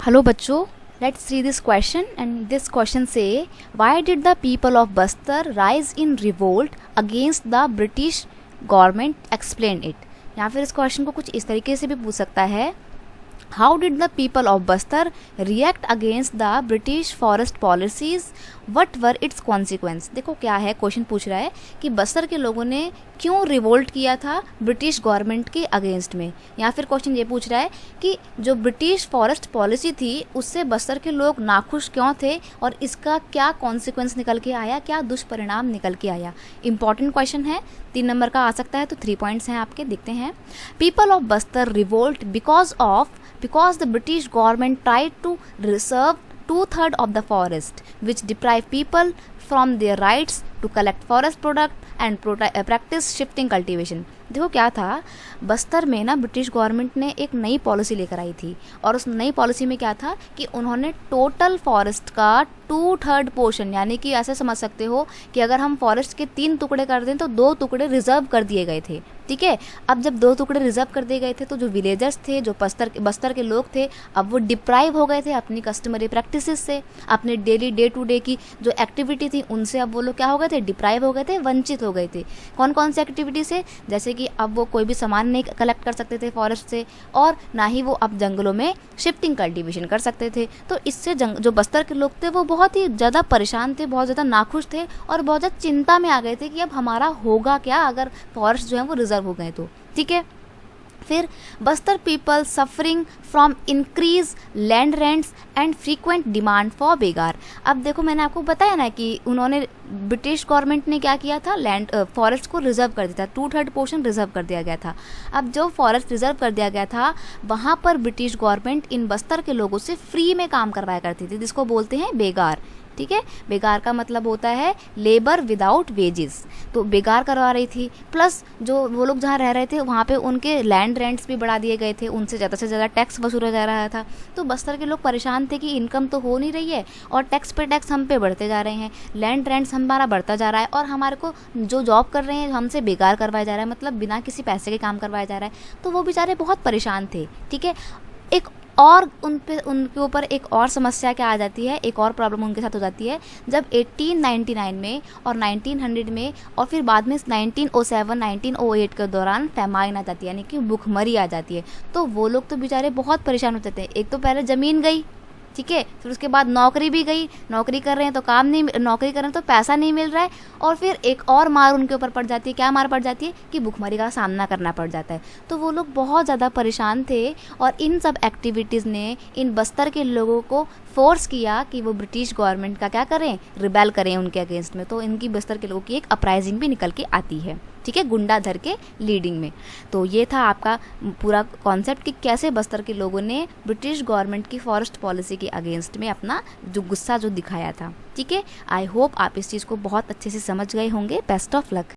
Hello बच्चों, let's see this question and this question says why did the people of Bastar rise in revolt against the British government, explain it. या फिर इस question को कुछ इस तरीके से भी पूछ सकता है, how did the people of Bastar react against the British forest policies, what were it's consequence. देखो क्या है, क्वेश्चन पूछ रहा है कि बस्तर के लोगों ने क्यों रिवोल्ट किया था ब्रिटिश गवर्नमेंट के अगेंस्ट में। या फिर क्वेश्चन ये पूछ रहा है कि जो ब्रिटिश फॉरेस्ट पॉलिसी थी उससे बस्तर के लोग नाखुश क्यों थे और इसका क्या कॉन्सिक्वेंस निकल के आया, क्या दुष्परिणाम निकल के आया। इंपॉर्टेंट क्वेश्चन है, 3 नंबर का आ सकता है, तो 3 पॉइंट्स हैं आपके, देखते हैं। People of Bastar revolt because the British government tried to reserve 2/3 of the forest, which deprived people from their rights to collect forest product and practice shifting cultivation। देखो क्या था, बस्तर में ना ब्रिटिश गवर्नमेंट ने एक नई पॉलिसी लेकर आई थी और उस नई पॉलिसी में क्या था कि उन्होंने टोटल फॉरेस्ट का 2/3 पोर्शन, यानी कि ऐसे समझ सकते हो कि अगर हम फॉरेस्ट के 3 टुकड़े कर दें तो 2 टुकड़े रिजर्व कर दिए गए थे। ठीक है, अब जब 2 टुकड़े रिजर्व कर दिए गए थे तो जो विलेजर्स थे, जो बस्तर के लोग थे, अब वो डिप्राइव हो गए थे अपनी कस्टमरी प्रैक्टिसेस से, अपने डेली डे टू डे की जो एक्टिविटी थी उनसे अब वो लोग क्या हो गए थे, डिप्राइव हो गए थे, वंचित हो गए थे। कौन कौन सी एक्टिविटी से, जैसे कि अब वो कोई भी सामान नहीं कलेक्ट कर सकते थे फॉरेस्ट से, और ना ही वो अब जंगलों में शिफ्टिंग कल्टीवेशन कर सकते थे। तो इससे जो बस्तर के लोग थे वो बहुत ही ज़्यादा परेशान थे, बहुत ज़्यादा नाखुश थे और बहुत ज़्यादा चिंता में आ गए थे कि अब हमारा होगा क्या अगर फॉरेस्ट जो है वो रिजर्व हो गए तो। ठीक है, फिर Bastar people suffering from increase land rents and frequent demand for बेगार। अब देखो मैंने आपको बताया ना कि उन्होंने ब्रिटिश गवर्नमेंट ने क्या किया था, लैंड फॉरेस्ट को रिजर्व कर दिया था, 2/3 पोर्शन रिजर्व कर दिया गया था। अब जो फॉरेस्ट रिजर्व कर दिया गया था वहाँ पर ब्रिटिश गवर्नमेंट इन बस्तर के लोगों से फ्री में काम करवाया करती थी, जिसको बोलते हैं बेगार। ठीक है, बेगार का मतलब होता है लेबर विदाउट वेजेस, तो बेगार करवा रही थी। प्लस जो वो लोग जहाँ रह रहे थे वहाँ पे उनके लैंड रेंट्स भी बढ़ा दिए गए थे, उनसे ज़्यादा से ज़्यादा टैक्स वसूला जा रहा था। तो बस्तर के लोग परेशान थे कि इनकम तो हो नहीं रही है और टैक्स पे टैक्स हम पे बढ़ते जा रहे हैं, लैंड रेंट्स हमारा बढ़ता जा रहा है और हमारे को जो जॉब कर रहे हैं हमसे बेकार करवाया जा रहा है, मतलब बिना किसी पैसे के काम करवाया जा रहा है। तो वो बेचारे बहुत परेशान थे। ठीक है, एक और उनके ऊपर एक और समस्या क्या आ जाती है, एक और प्रॉब्लम उनके साथ हो जाती है जब 1899 में और 1900 में और फिर बाद में 1907 1908 के दौरान फैमाइन आ जाती है, यानी कि भूखमरी आ जाती है। तो वो लोग तो बेचारे बहुत परेशान हो जाते हैं। एक तो पहले ज़मीन गई, ठीक है, फिर उसके बाद नौकरी भी गई, नौकरी कर रहे हैं तो काम नहीं, नौकरी कर रहे हैं तो पैसा नहीं मिल रहा है, और फिर एक और मार उनके ऊपर पड़ जाती है। क्या मार पड़ जाती है कि भुखमरी का सामना करना पड़ जाता है। तो वो लोग बहुत ज़्यादा परेशान थे और इन सब एक्टिविटीज़ ने इन बस्तर के लोगों को फोर्स किया कि वो ब्रिटिश गवर्नमेंट का क्या करें, रिबेल करें उनके अगेंस्ट में। तो इनकी बस्तर के लोगों की एक अपराइजिंग भी निकल के आती है। ठीक है, गुंडाधर के लीडिंग में। तो ये था आपका पूरा कॉन्सेप्ट कि कैसे बस्तर के लोगों ने ब्रिटिश गवर्नमेंट की फॉरेस्ट पॉलिसी के अगेंस्ट में अपना जो गुस्सा जो दिखाया था। ठीक है, आई होप आप इस चीज़ को बहुत अच्छे से समझ गए होंगे। Best of luck.